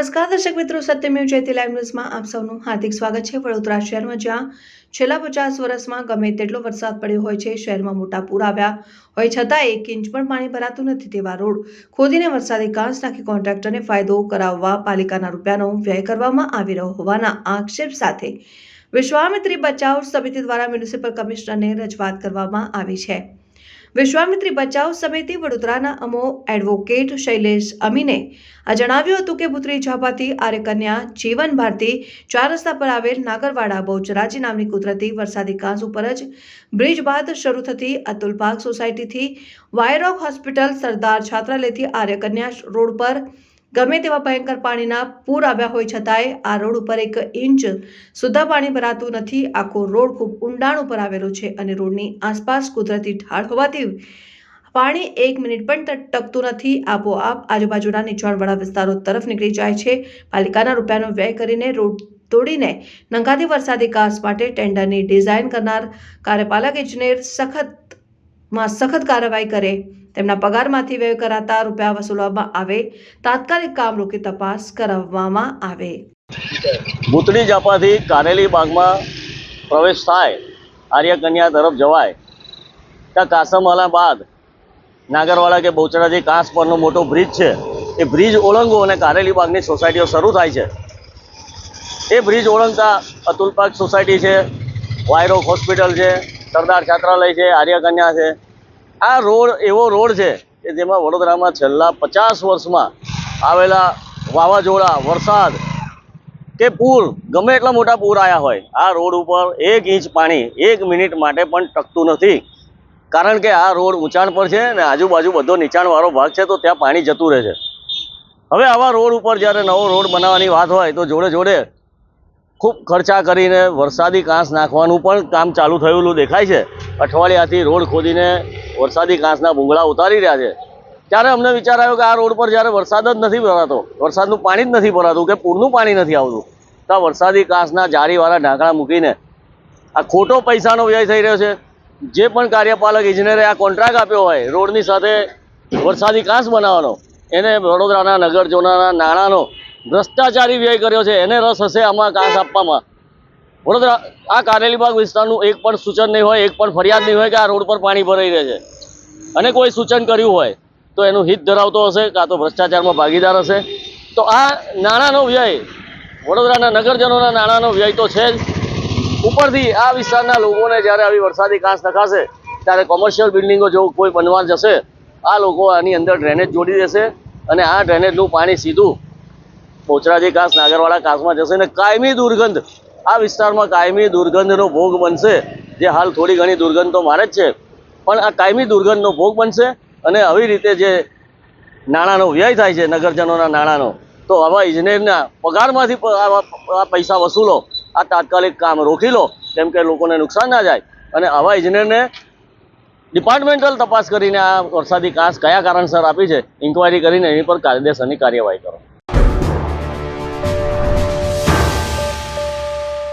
નમસ્કાર દર્શક મિત્રો, સત્યમેવ જયતે લાઈવ ન્યૂઝમાં આપ સૌનું હાર્દિક સ્વાગત છે। વડોદરા શહેરમાં જ્યાં છેલ્લા 50 વર્ષમાં ગમે તેટલો વરસાદ પડ્યો હોય છે, શહેરમાં મોટા પૂર આવ્યા હોય છતાં 1 ઇંચ પણ પાણી ભરાતું નથી। તેવા રોડ ખોદીને વરસાદી કાંસ નાખી કોન્ટ્રાક્ટરને ફાયદો કરાવવા પાલિકાના રૂપિયાનો વ્યય કરવામાં આવી રહ્યો હોવાના આક્ષેપ સાથે વિશ્વામિત્રી બચાવ સમિતિ દ્વારા મ્યુનિસિપલ કમિશનરને રજૂઆત કરવામાં આવી છે। વિશ્વામિત્રી બચાવ સમિતિ વડોદરાના અમો એડવોકેટ શૈલેષ અમીને જણાવ્યું હતું કે પુત્રી ઝાપાથી આર્યકન્યા જીવન ભારતી 4 રસ્તા પર આવેલ નાગરવાડા બહુચરાજી નામની કુદરતી વરસાદી કાંસ ઉપર જ બ્રિજ બાદ શરૂ થતી અતુલ પાર્ક સોસાયટીથી વાયરોક હોસ્પિટલ સરદાર છાત્રાલયથી આર્યકન્યા રોડ પર ગમે તેવા ભયંકર પાણીના પૂર આવ્યા હોય છતાંય આ રોડ ઉપર 1 ઇંચ સુધા પાણી ભરાતું નથી। આખો રોડ ખૂબ ઊંડાણ ઉપર આવેલો છે અને રોડની આસપાસ કુદરતી ઢાળ હોવાથી પાણી 1 મિનિટ પણ ટકતું નથી। આપોઆપ આજુબાજુના નીચાણવાળા વિસ્તારો તરફ નીકળી જાય છે। પાલિકાના રૂપિયાનો વ્યય કરીને રોડ તોડીને નંખાતી વરસાદી કાંસ માટે ટેન્ડરની ડિઝાઇન કરનાર કાર્યપાલક ઇજનેર સખત કાર્યવાહી કરે, તેમના પગારમાંથી વ્યય કરાતા રૂપિયા વસૂલવામાં આવે, તાત્કાલિક કામ રોકી તપાસ કરાવવામાં આવે। ભૂતળી ઝાપાથી કારેલી બાગમાં પ્રવેશ થાય, આર્યકન્યા તરફ જવાય ત્યાં કાસમવાલા બાદ નાગરવાડા કે બહુચરાજી કાંસ પરનો મોટો બ્રિજ છે, એ બ્રિજ ઓળંગો અને કારેલી બાગની સોસાયટીઓ શરૂ થાય છે। એ બ્રિજ ઓળંગતા અતુલ પાર્ક સોસાયટી છે, વાયરોક હોસ્પિટલ છે, સરદાર છાત્રાલય છે, આર્યકન્યા છે। આ રોડ એવો રોડ છે કે જેમાં વડોદરામાં છેલ્લા 50 વર્ષમાં આવેલા વાવાઝોડા, વરસાદ કે પૂર, ગમે એટલા મોટા પૂર આવ્યા હોય, આ રોડ ઉપર 1 ઇંચ પાણી 1 મિનિટ માટે પણ ટકતું નથી। કારણ કે આ રોડ ઊંચાણ પર છે અને આજુબાજુ બધો નીચાણવાળો ભાગ છે, તો ત્યાં પાણી જતું રહે છે। હવે આવા રોડ ઉપર જ્યારે નવો રોડ બનાવવાની વાત હોય તો જોડે જોડે ખૂબ ખર્ચા કરીને વરસાદી કાંસ નાખવાનું પણ કામ ચાલુ થયેલું દેખાય છે। અઠવાડિયાથી રોડ ખોદીને વરસાદી કાંસના ભૂંગળા ઉતારી રહ્યા છે। ત્યારે અમને વિચાર આવ્યો કે આ રોડ પર જ્યારે વરસાદ જ નથી ભરાતો, વરસાદનું પાણી જ નથી ભરાતું કે પૂરનું પાણી નથી આવતું, તો આ વરસાદી કાંસના જારીવાળા ઢાંકણા મૂકીને આ ખોટો પૈસાનો વ્યય થઈ રહ્યો છે। જે પણ કાર્યપાલક ઇજનેરે આ કોન્ટ્રાક્ટ આપ્યો હોય રોડની સાથે વરસાદી કાંસ બનાવવાનો, એને વડોદરાના નગરજનોના નાણાંનો ભ્રષ્ટાચારી વ્યય કર્યો છે। એને રસ હશે આમાં કાંસ આપવામાં। વડોદરા આ કારેલી બાગ વિસ્તારનું એક પણ સૂચન નહીં હોય, એક પણ ફરિયાદ નહીં હોય કે આ રોડ પર પાણી ભરાઈ રહે છે, અને કોઈ સૂચન કર્યું હોય તો એનું હિત ધરાવતો હશે કાં તો ભ્રષ્ટાચારમાં ભાગીદાર હશે। તો આ નાણાંનો વ્યય, વડોદરાના નગરજનોના નાણાંનો વ્યય તો છે જ, ઉપરથી આ વિસ્તારના લોકોને જ્યારે આવી વરસાદી કાંસ નખાશે ત્યારે કોમર્શિયલ બિલ્ડિંગો જો કોઈ બનવા જશે, આ લોકો આની અંદર ડ્રેનેજ જોડી દેશે અને આ ડ્રેનેજનું પાણી સીધું બહુચરાજી કાંસ, નાગરવાડા કાંસમાં જશે અને કાયમી દુર્ગંધ, આ વિસ્તારમાં કાયમી દુર્ગંધનો ભોગ બનશે। જે હાલ થોડી ઘણી દુર્ગંધ તો મારે જ છે, પણ આ કાયમી દુર્ગંધનો ભોગ બનશે। અને આવી રીતે જે નાણાંનો વ્યય થાય છે નગરજનોના નાણાંનો, તો આવા ઇજનેરના પગારમાંથી આ પૈસા વસૂલો, આ તાત્કાલિક કામ રોકી લો, કેમ કે લોકોને નુકસાન ના જાય। અને આવા ઇજનેરને ડિપાર્ટમેન્ટલ તપાસ કરીને આ વરસાદી કાંસ કયા કારણસર આપી છે, ઇન્ક્વાયરી કરીને એની પર કાયદેસરની કાર્યવાહી કરો।